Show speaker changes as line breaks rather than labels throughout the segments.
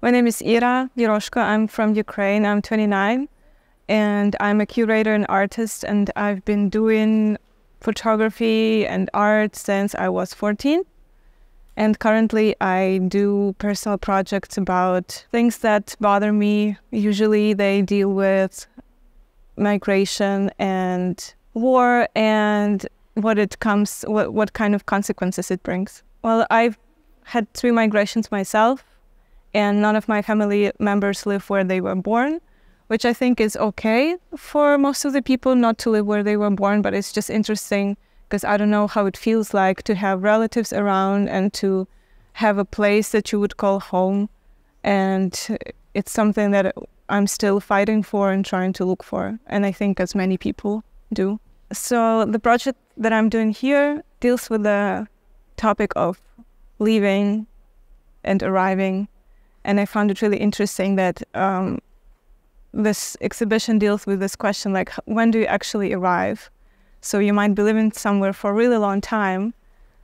My name is Iryna Yeroshko. I'm from Ukraine. I'm 29, and I'm a curator and artist, and I've been doing photography and art since I was 14. And currently I do personal projects about things that bother me. Usually they deal with migration and war and what kind of consequences it brings. Well, I've had 3 migrations myself, and none of my family members live where they were born, which I think is okay for most of the people not to live where they were born, but it's just interesting because I don't know how it feels like to have relatives around and to have a place that you would call home. And it's something that I'm still fighting for and trying to look for, and I think as many people do. So the project that I'm doing here deals with the topic of leaving and arriving. And I found it really interesting that this exhibition deals with this question, like, when do you actually arrive? So you might be living somewhere for a really long time,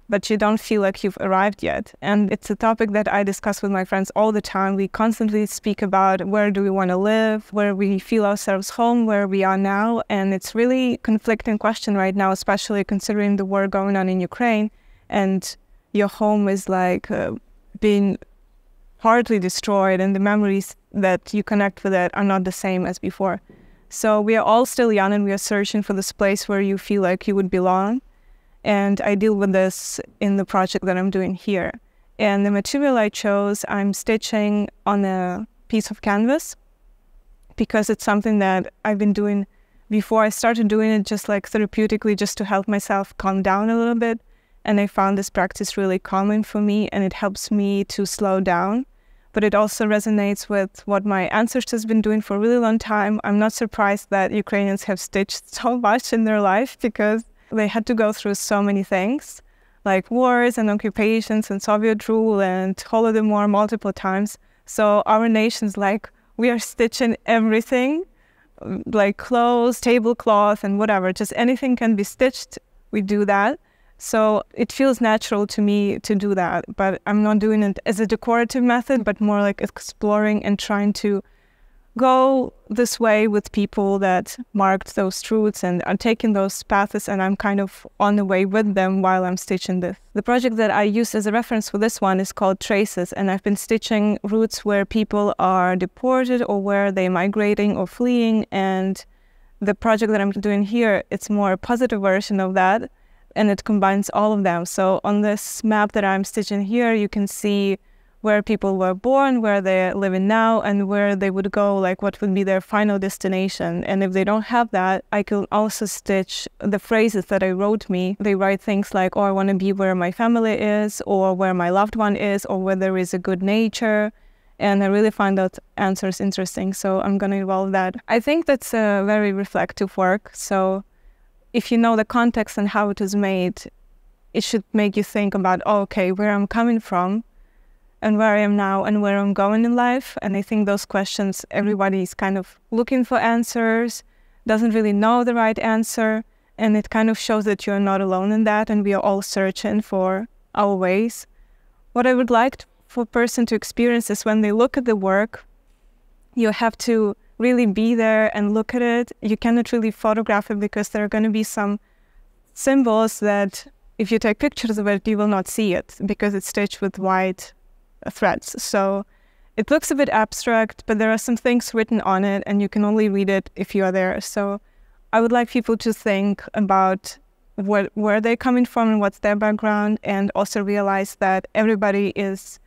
but you don't feel like you've arrived yet. And it's a topic that I discuss with my friends all the time. We constantly speak about where do we want to live, where we feel ourselves home, where we are now. And it's really conflicting question right now, especially considering the war going on in Ukraine. And your home is like being partly destroyed, and the memories that you connect with it are not the same as before. So we are all still young, and we are searching for this place where you feel like you would belong. And I deal with this in the project that I'm doing here. And the material I chose, I'm stitching on a piece of canvas because it's something that I've been doing before. I started doing it just like therapeutically, just to help myself calm down a little bit. And I found this practice really calming for me, and it helps me to slow down. But it also resonates with what my ancestors have been doing for a really long time. I'm not surprised that Ukrainians have stitched so much in their life because they had to go through so many things, like wars and occupations and Soviet rule and Holodomor multiple times. So our nation's like, we are stitching everything, like clothes, tablecloth, and whatever. Just anything can be stitched, we do that. So it feels natural to me to do that, but I'm not doing it as a decorative method, but more like exploring and trying to go this way with people that marked those truths and are taking those paths, and I'm kind of on the way with them while I'm stitching this. The project that I used as a reference for this one is called Traces, and I've been stitching routes where people are deported or where they're migrating or fleeing, and the project that I'm doing here, it's more a positive version of that, and it combines all of them. So on this map that I'm stitching here, you can see where people were born, where they're living now, and where they would go, like what would be their final destination. And if they don't have that, I can also stitch the phrases that I wrote me. They write things like, oh, I want to be where my family is, or where my loved one is, or where there is a good nature. And I really find that answers interesting, so I'm going to involve that. I think that's a very reflective work. So if you know the context and how it was made, it should make you think about, oh, okay, where I'm coming from and where I am now and where I'm going in life. And I think those questions, everybody is kind of looking for answers, doesn't really know the right answer. And it kind of shows that you're not alone in that, and we are all searching for our ways. What I would like for a person to experience is when they look at the work, you have to really be there and look at it. You cannot really photograph it because there are going to be some symbols that if you take pictures of it, you will not see it because it's stitched with white threads. So it looks a bit abstract, but there are some things written on it and you can only read it if you are there. So I would like people to think about where they're coming from and what's their background, and also realize that everybody is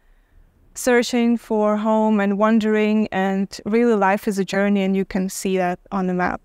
searching for home and wandering, and really life is a journey, and you can see that on the map.